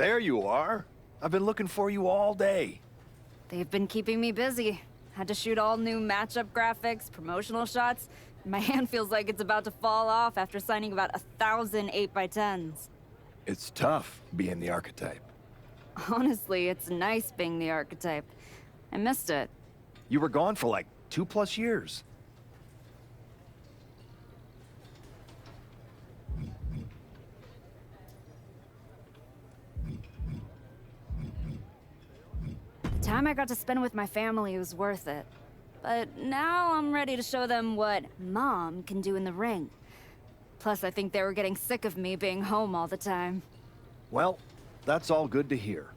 There you are. I've been looking for you all day. They've been keeping me busy. Had to shoot all new matchup graphics, promotional shots. My hand feels like it's about to fall off after signing about 1,000 8x10s. It's tough being the archetype. Honestly, it's nice being the archetype. I missed it. You were gone for like 2+ years. The time I got to spend with my family was worth it. But now I'm ready to show them what Mom can do in the ring. Plus, I think they were getting sick of me being home all the time. Well, that's all good to hear.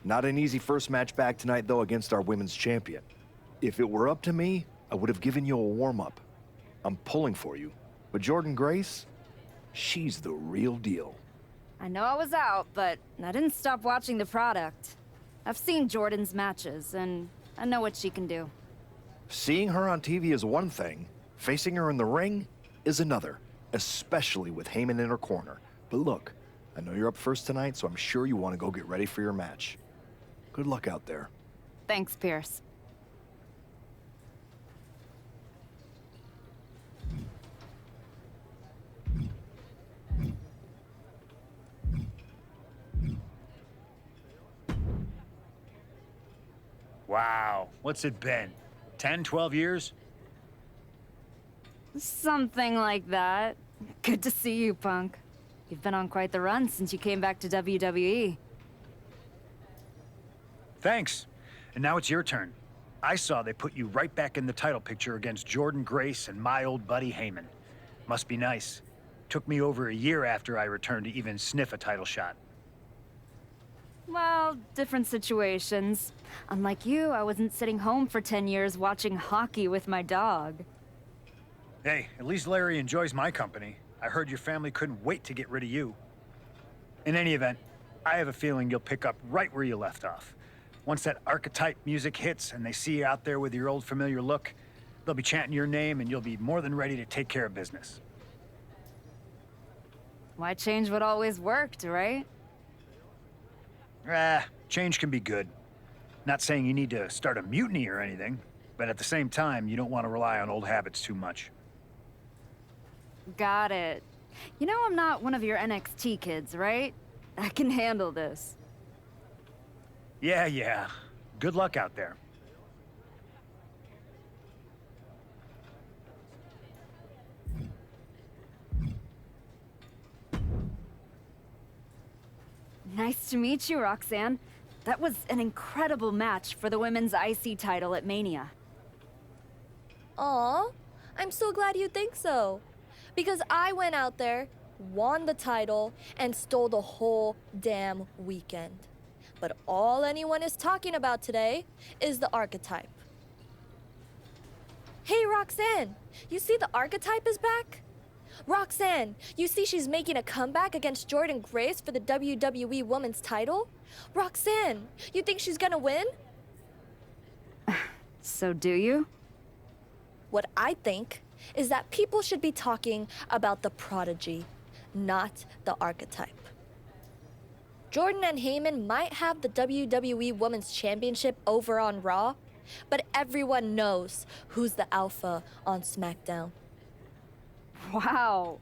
Not an easy first match back tonight, though, against our women's champion. If it were up to me, I would have given you a warm-up. I'm pulling for you. But Jordan Grace, she's the real deal. I know I was out, but I didn't stop watching the product. I've seen Jordan's matches, and I know what she can do. Seeing her on TV is one thing. Facing her in the ring is another, especially with Heyman in her corner. But look, I know you're up first tonight, so I'm sure you want to go get ready for your match. Good luck out there. Thanks, Pierce. Wow, what's it been? 10, 12 years? Something like that. Good to see you, Punk. You've been on quite the run since you came back to WWE. Thanks. And now it's your turn. I saw they put you right back in the title picture against Jordan Grace and my old buddy Heyman. Must be nice. Took me over a year after I returned to even sniff a title shot. Well, different situations. Unlike you, I wasn't sitting home for 10 years watching hockey with my dog. Hey, at least Larry enjoys my company. I heard your family couldn't wait to get rid of you. In any event, I have a feeling you'll pick up right where you left off. Once that archetype music hits and they see you out there with your old familiar look, they'll be chanting your name and you'll be more than ready to take care of business. Why change what always worked, right? Change can be good. Not saying you need to start a mutiny or anything, but at the same time, you don't want to rely on old habits too much. Got it. You know I'm not one of your NXT kids, right? I can handle this. Yeah. Good luck out there. Nice to meet you, Roxanne. That was an incredible match for the women's IC title at Mania. Aw, I'm so glad you think so. Because I went out there, won the title, and stole the whole damn weekend. But all anyone is talking about today is the archetype. Hey, Roxanne, you see the archetype is back? Roxanne, you see she's making a comeback against Jordan Grace for the WWE Women's title? Roxanne, you think she's gonna win? So do you? What I think is that people should be talking about the prodigy, not the archetype. Jordan and Heyman might have the WWE Women's Championship over on Raw, but everyone knows who's the alpha on SmackDown. Wow.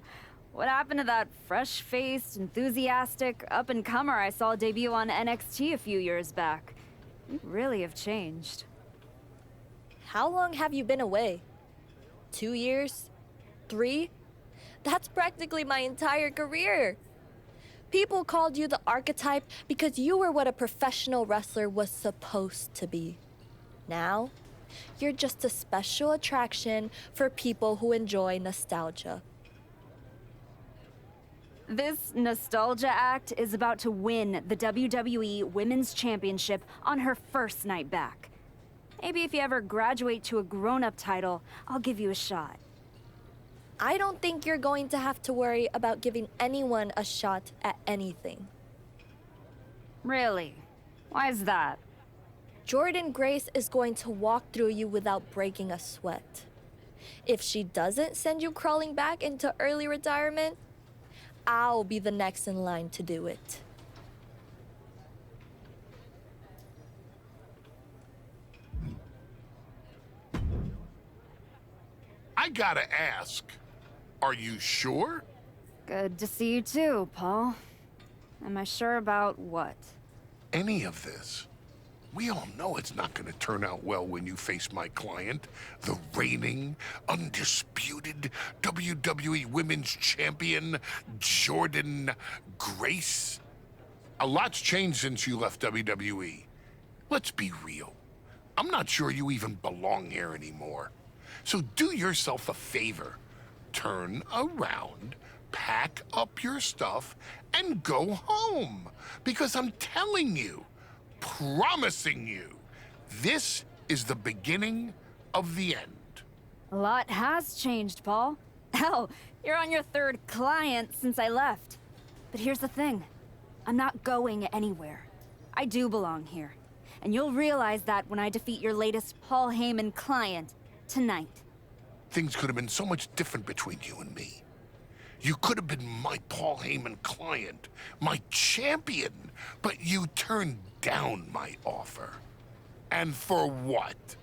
What happened to that fresh-faced, enthusiastic up-and-comer I saw debut on NXT a few years back? You really have changed. How long have you been away? 2 years? 3? That's practically my entire career. People called you the archetype because you were what a professional wrestler was supposed to be. Now, you're just a special attraction for people who enjoy nostalgia. This nostalgia act is about to win the WWE Women's Championship on her first night back. Maybe if you ever graduate to a grown-up title, I'll give you a shot. I don't think you're going to have to worry about giving anyone a shot at anything. Really? Why is that? Jordan Grace is going to walk through you without breaking a sweat. If she doesn't send you crawling back into early retirement, I'll be the next in line to do it. I gotta ask, are you sure? Good to see you too, Paul. Am I sure about what? Any of this? We all know it's not gonna turn out well when you face my client, the reigning, undisputed WWE Women's Champion, Jordan Grace. A lot's changed since you left WWE. Let's be real. I'm not sure you even belong here anymore. So do yourself a favor. Turn around, pack up your stuff, and go home. Because I'm telling you, promising you, this is the beginning of the end. A lot has changed, Paul. Hell, you're on your third client since I left. But here's the thing. I'm not going anywhere. I do belong here. And you'll realize that when I defeat your latest Paul Heyman client tonight. Things could have been so much different between you and me. You could have been my Paul Heyman client, my champion, but you turned down my offer. And for what?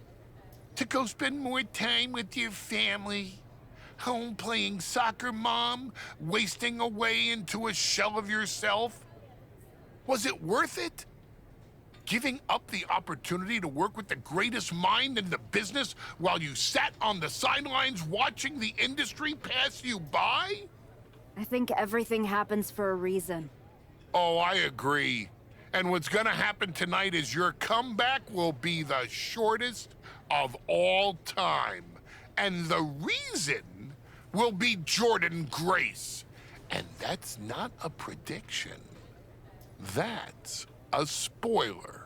To go spend more time with your family? Home playing soccer, Mom? Wasting away into a shell of yourself? Was it worth it? Giving up the opportunity to work with the greatest mind in the business while you sat on the sidelines watching the industry pass you by? I think everything happens for a reason. Oh, I agree. And what's gonna happen tonight is your comeback will be the shortest of all time. And the reason will be Jordan Grace. And that's not a prediction. That's a spoiler.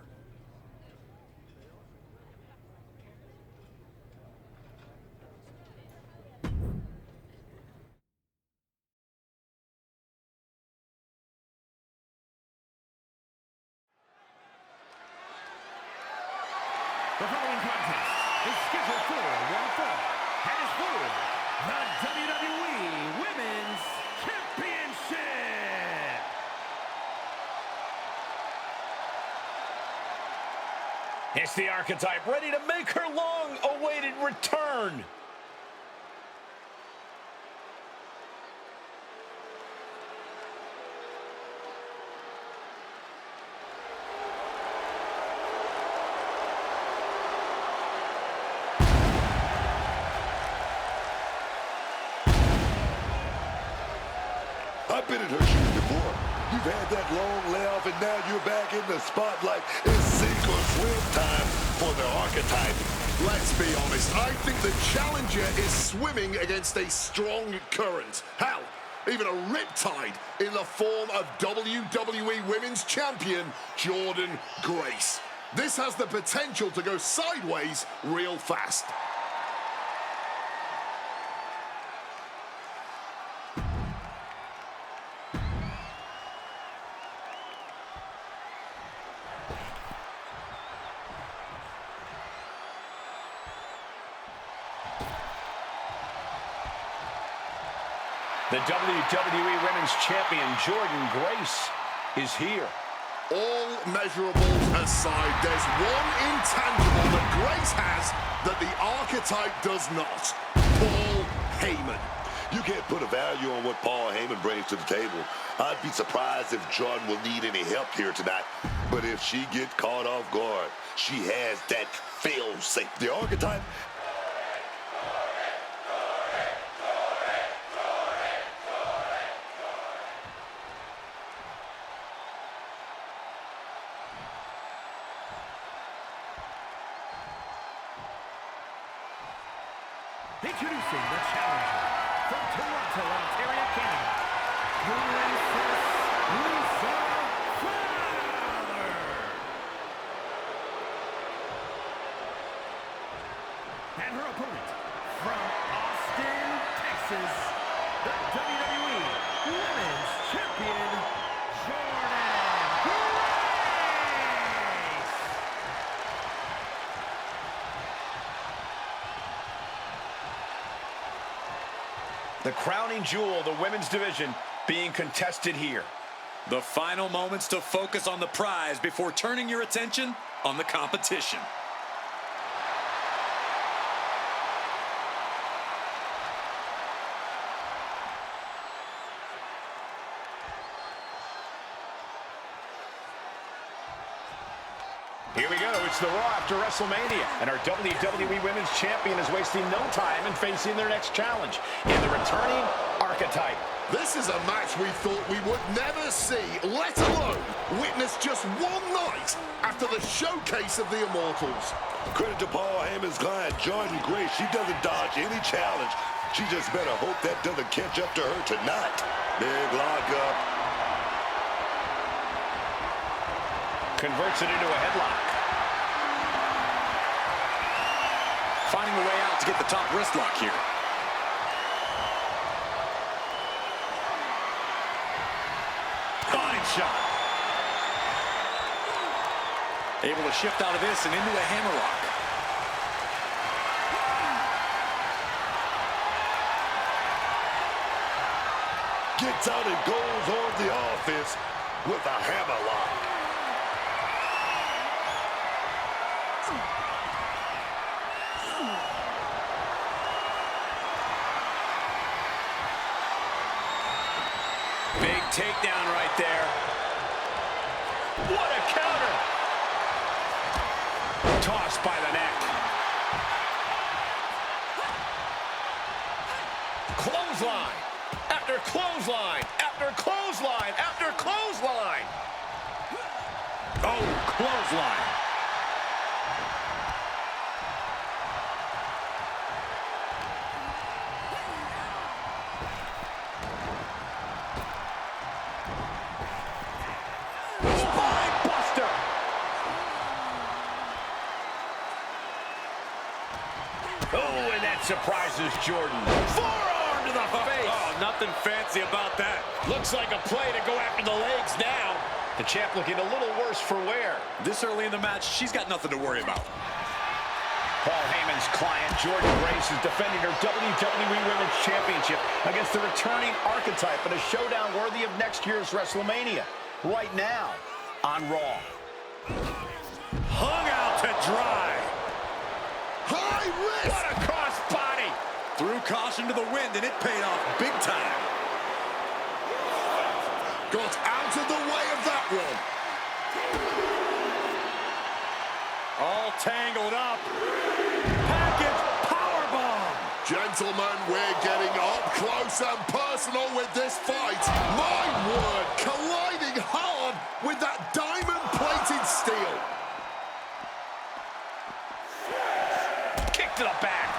The following contest is scheduled for one fall and is for the WWE Women's Championship. It's the Archetype ready to make her long-awaited return. I've been in her shoes before. You've had that long layoff and now you're back in the spotlight. It's sink or swim time for the Archetype. Let's be honest, I think the challenger is swimming against a strong current. Hell, even a riptide in the form of WWE Women's Champion Jordan Grace. This has the potential to go sideways real fast. The WWE Women's Champion, Jordan Grace, is here. All measurables aside, there's one intangible that Grace has that the Archetype does not. Paul Heyman. You can't put a value on what Paul Heyman brings to the table. I'd be surprised if Jordan will need any help here tonight. But if she gets caught off guard, she has that fail-safe. The Archetype. Introducing the challenger from Toronto, Ontario, Canada, Princess Lisa Fowler. And her opponent from Austin, Texas, the WWE Women's Champion, Jordan Grace. The crowning jewel of the women's division being contested here. The final moments to focus on the prize before turning your attention on the competition. Here we go. It's the Raw after WrestleMania. And our WWE Women's Champion is wasting no time in facing their next challenge in the returning Archetype. This is a match we thought we would never see, let alone witness just one night after the showcase of the Immortals. Credit to Paul Heyman's client, Jordan Grace. She doesn't dodge any challenge. She just better hope that doesn't catch up to her tonight. Big lockup. Converts it into a headlock. Finding a way out to get the top wrist lock here. Body shot. Able to shift out of this and into a hammerlock. Gets out and goes on the offense with a hammerlock. Big takedown right there. What a counter! Tossed by the neck. Clothesline. After clothesline. After clothesline. After clothesline. Oh, clothesline. Spine buster. Oh, and that surprises Jordan. Forearm to the face. Oh, nothing fancy about that. Looks like a play to go after the legs now. The champ looking a little worse for wear. This early in the match, she's got nothing to worry about. Paul Heyman's client, Jordan Grace, is defending her WWE Women's Championship against the returning Archetype in a showdown worthy of next year's WrestleMania. Right now on Raw. Hung out to dry. High risk! What a cross body! Threw caution to the wind, and it paid off big time. Got out of the way of that one. All tangled up. Package powerbomb. Gentlemen, we're getting up close and personal with this fight. My word, colliding hard with that diamond-plated steel. Kick to the back.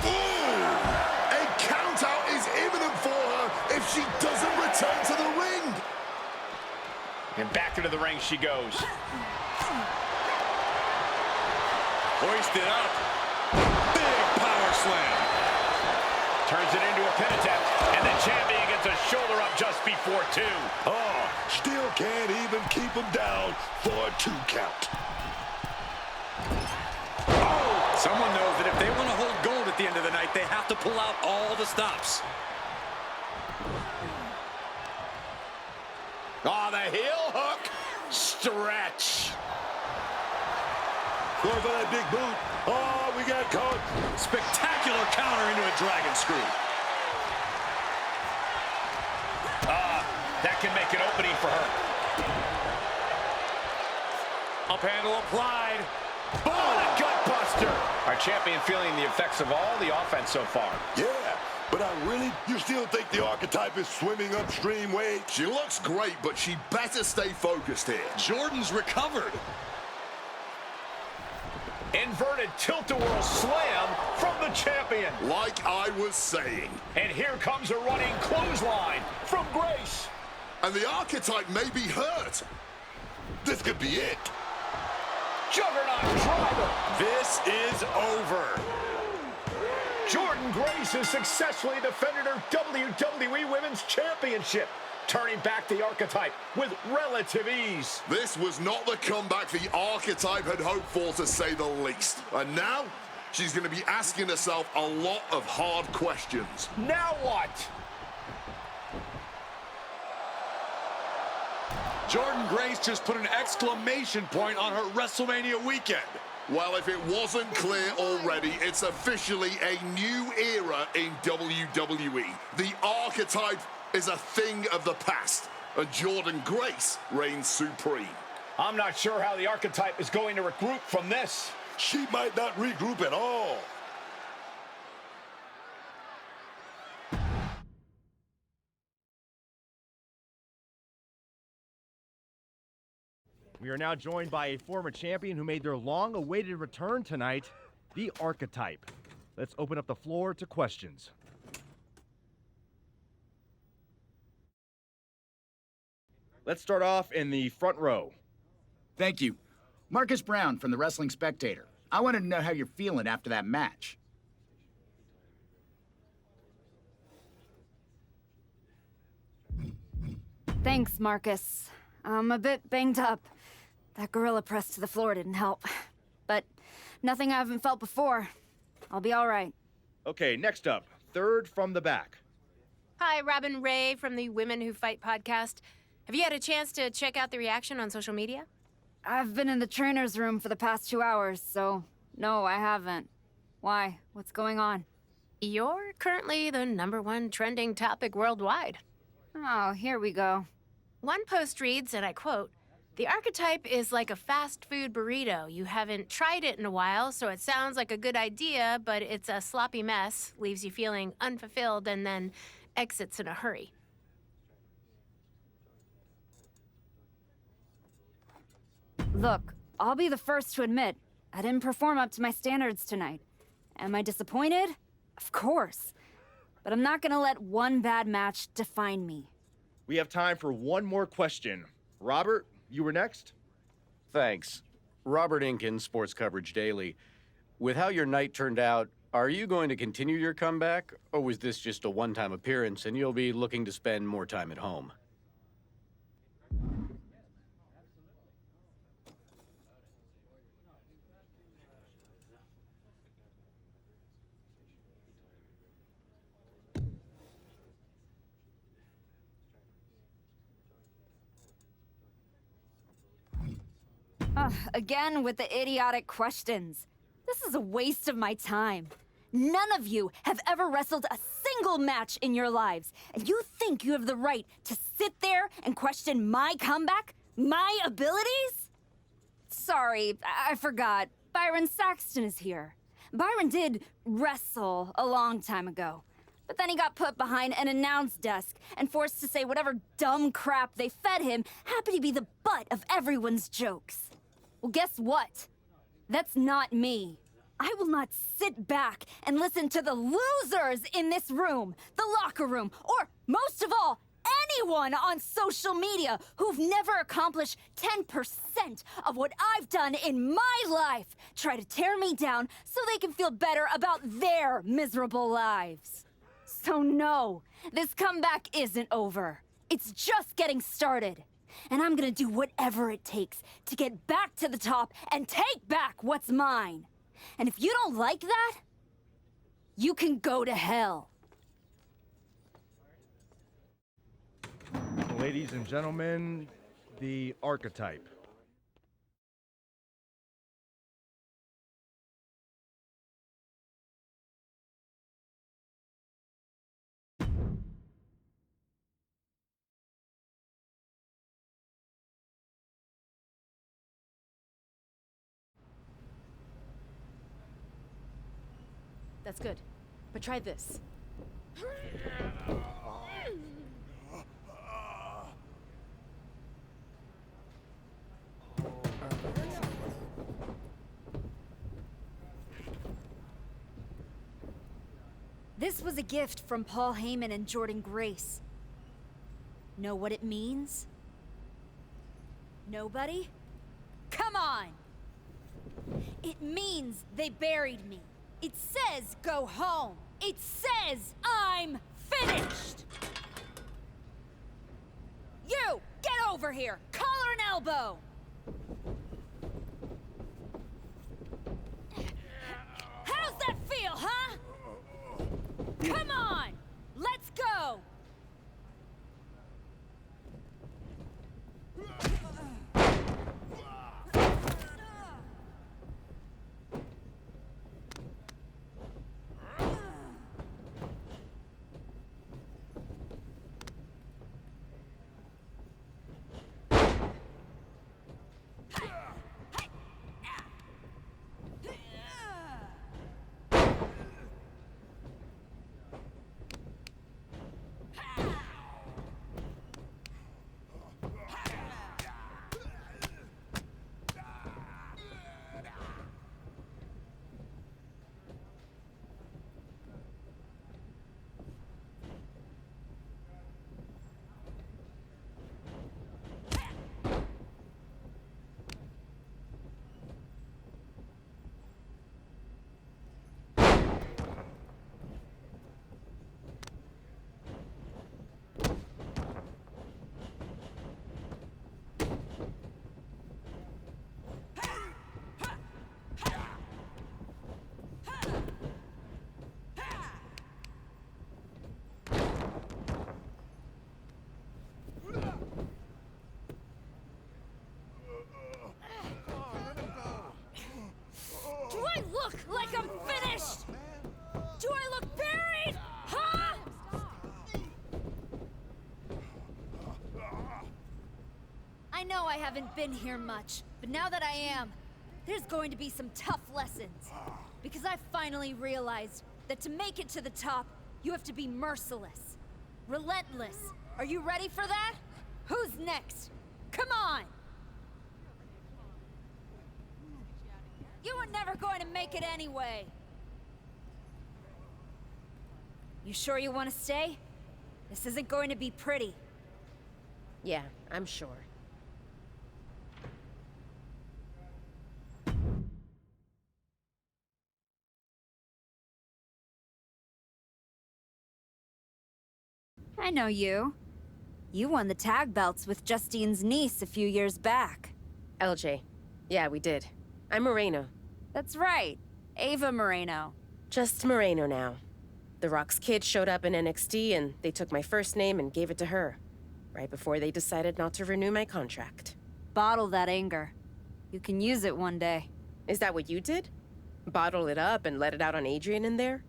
Ooh! A count-out is imminent for her if she doesn't return to the ring. And back into the ring she goes. Hoisted up. Big power slam. Turns it into a pin attempt. And the champion gets a shoulder up just before 2. Oh, still can't even keep him down for a 2 count. Someone knows that if they want to hold gold at the end of the night, they have to pull out all the stops. Oh, the heel hook. Stretch. Going for that big boot. Oh, we got caught. Spectacular counter into a dragon screw. That can make an opening for her. Up handle applied. Oh, a gut buster. Our champion feeling the effects of all the offense so far. Yeah, but you still think the Archetype is swimming upstream, Wade? She looks great, but she better stay focused here. Jordan's recovered. Inverted tilt-a-whirl slam from the champion. Like I was saying. And here comes a running clothesline from Grace. And the Archetype may be hurt. This could be it. Juggernaut driver. This is over. Jordan Grace has successfully defended her WWE Women's Championship, turning back the Archetype with relative ease. This was not the comeback the Archetype had hoped for, to say the least. And now, she's going to be asking herself a lot of hard questions. Now what? Jordan Grace just put an exclamation point on her WrestleMania weekend. Well, if it wasn't clear already, it's officially a new era in WWE. The Archetype is a thing of the past, and Jordan Grace reigns supreme. I'm not sure how the Archetype is going to regroup from this. She might not regroup at all. We are now joined by a former champion who made their long-awaited return tonight, the Archetype. Let's open up the floor to questions. Let's start off in the front row. Thank you. Marcus Brown from the Wrestling Spectator. I wanted to know how you're feeling after that match. Thanks, Marcus. I'm a bit banged up. That gorilla press to the floor didn't help. But nothing I haven't felt before. I'll be all right. Okay, next up, third from the back. Hi, Robin Ray from the Women Who Fight podcast. Have you had a chance to check out the reaction on social media? I've been in the trainer's room for the past 2 hours, so no, I haven't. Why? What's going on? You're currently the #1 trending topic worldwide. Oh, here we go. One post reads, and I quote, "The Archetype is like a fast food burrito. You haven't tried it in a while, so it sounds like a good idea, but it's a sloppy mess, leaves you feeling unfulfilled, and then exits in a hurry." Look, I'll be the first to admit, I didn't perform up to my standards tonight. Am I disappointed? Of course. But I'm not gonna let one bad match define me. We have time for one more question. Robert, you were next? Thanks. Robert Inkin, Sports Coverage Daily. With how your night turned out, are you going to continue your comeback, or was this just a one-time appearance and you'll be looking to spend more time at home? Again with the idiotic questions. This is a waste of my time. None of you have ever wrestled a single match in your lives, and you think you have the right to sit there and question my comeback? My abilities? Sorry, I forgot. Byron Saxton is here. Byron did wrestle a long time ago, but then he got put behind an announce desk and forced to say whatever dumb crap they fed him happened to be the butt of everyone's jokes. Well, guess what? That's not me. I will not sit back and listen to the losers in this room, the locker room, or most of all, anyone on social media who've never accomplished 10% of what I've done in my life try to tear me down so they can feel better about their miserable lives. So no, this comeback isn't over. It's just getting started. And I'm gonna do whatever it takes to get back to the top and take back what's mine. And if you don't like that, you can go to hell. Ladies and gentlemen, the Archetype. That's good. But try this. This was a gift from Paul Heyman and Jordan Grace. Know what it means? Nobody? Come on! It means they buried me. It says go home. It says I'm finished! You, get over here! Collar and elbow! How's that feel, huh? Come on! Let's go! know I haven't been here much, but now that I am, there's going to be some tough lessons. Because I finally realized that to make it to the top, you have to be merciless. Relentless. Are you ready for that? Who's next? Come on! You were never going to make it anyway. You sure you want to stay? This isn't going to be pretty. Yeah, I'm sure. I know you. You won the tag belts with Justine's niece a few years back. LJ. Yeah, we did. I'm Moreno. That's right. Ava Moreno. Just Moreno now. The Rock's kid showed up in NXT and they took my first name and gave it to her. Right before they decided not to renew my contract. Bottle that anger. You can use it one day. Is that what you did? Bottle it up and let it out on Adrian in there?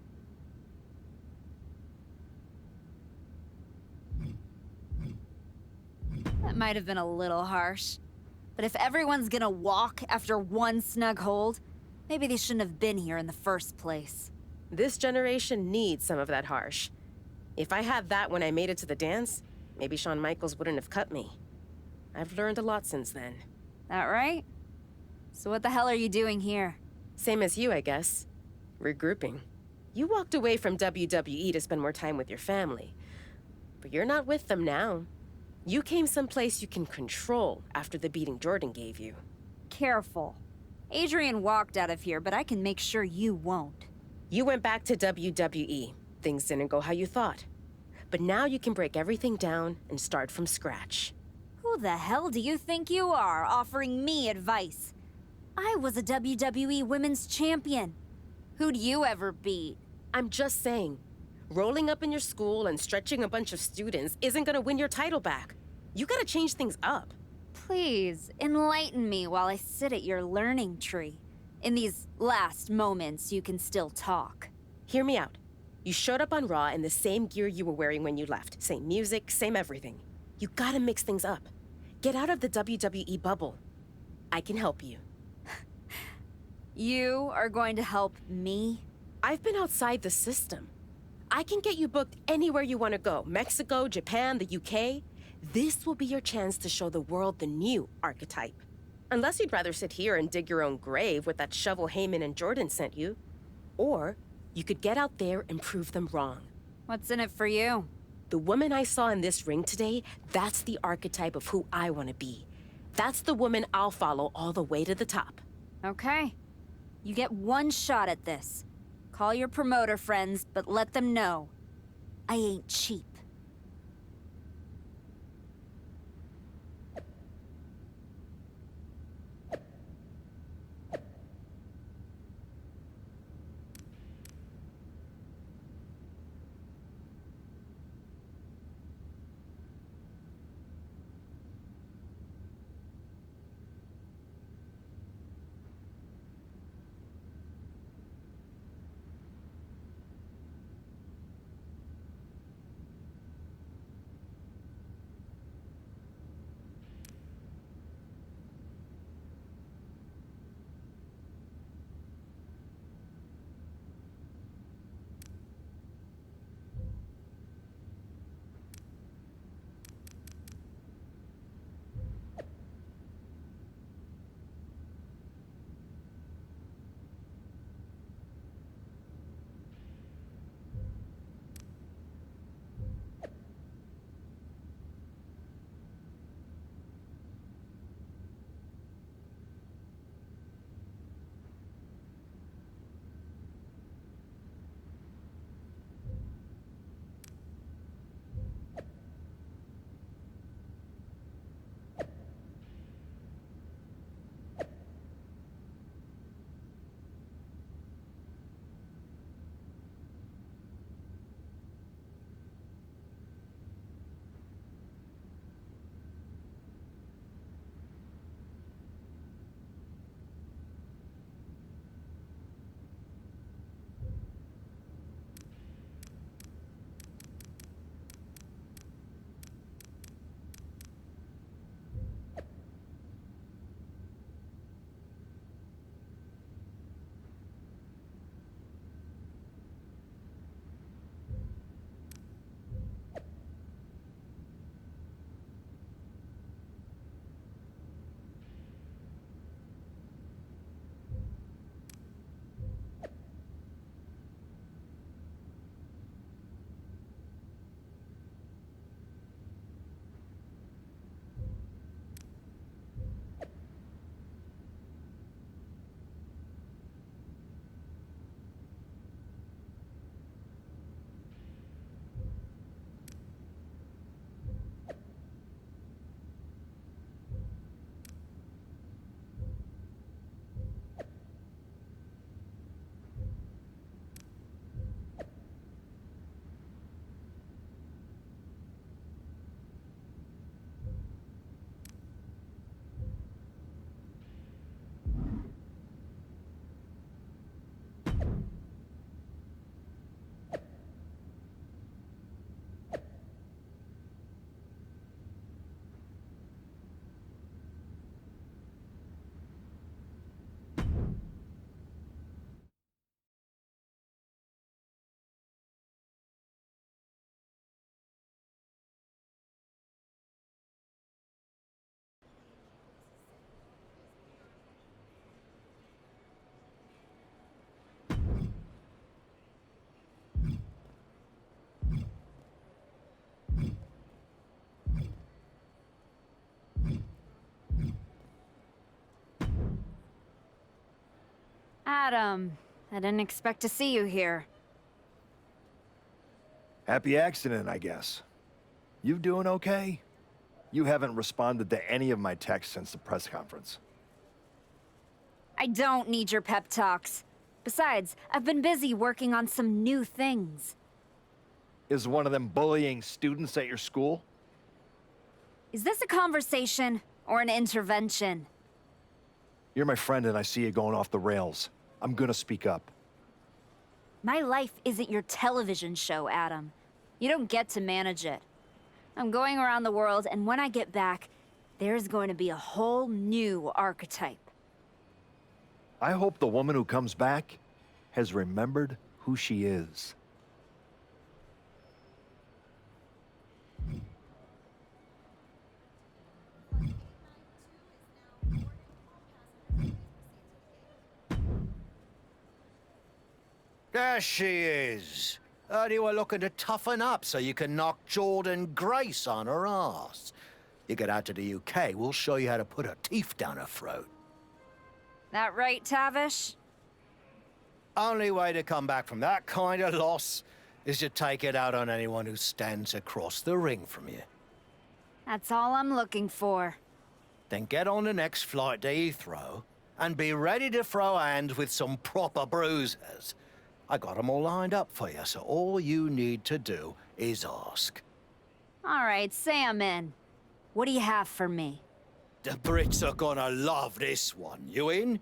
That might have been a little harsh. But if everyone's gonna walk after one snug hold, maybe they shouldn't have been here in the first place. This generation needs some of that harsh. If I had that when I made it to the dance, maybe Shawn Michaels wouldn't have cut me. I've learned a lot since then. That right? So what the hell are you doing here? Same as you, I guess. Regrouping. You walked away from WWE to spend more time with your family. But you're not with them now. You came someplace you can control after the beating Jordan gave you. Careful. Adrian walked out of here, but I can make sure you won't. You went back to WWE. Things didn't go how you thought. But now you can break everything down and start from scratch. Who the hell do you think you are, offering me advice? I was a WWE Women's Champion. Who'd you ever beat? I'm just saying. Rolling up in your school and stretching a bunch of students isn't gonna win your title back. You gotta change things up. Please, enlighten me while I sit at your learning tree. In these last moments, you can still talk. Hear me out. You showed up on Raw in the same gear you were wearing when you left. Same music, same everything. You gotta mix things up. Get out of the WWE bubble. I can help you. You are going to help me? I've been outside the system. I can get you booked anywhere you want to go. Mexico, Japan, the UK. This will be your chance to show the world the new archetype. Unless you'd rather sit here and dig your own grave with that shovel Heyman and Jordan sent you. Or you could get out there and prove them wrong. What's in it for you? The woman I saw in this ring today, that's the archetype of who I want to be. That's the woman I'll follow all the way to the top. Okay. You get one shot at this. Call your promoter friends, but let them know. I ain't cheap. Adam, I didn't expect to see you here. Happy accident, I guess. You doing okay? You haven't responded to any of my texts since the press conference. I don't need your pep talks. Besides, I've been busy working on some new things. Is one of them bullying students at your school? Is this a conversation or an intervention? You're my friend and I see you going off the rails. I'm gonna speak up. My life isn't your television show, Adam. You don't get to manage it. I'm going around the world, and when I get back, there's going to be a whole new archetype. I hope the woman who comes back has remembered who she is. There she is. Heard you were looking to toughen up so you can knock Jordan Grace on her ass. You get out to the UK, we'll show you how to put her teeth down her throat. That right, Tavish? Only way to come back from that kind of loss is to take it out on anyone who stands across the ring from you. That's all I'm looking for. Then get on the next flight to Heathrow and be ready to throw hands with some proper bruisers. I got them all lined up for you, so all you need to do is ask. All right, say I'm in. What do you have for me? The Brits are gonna love this one. You in?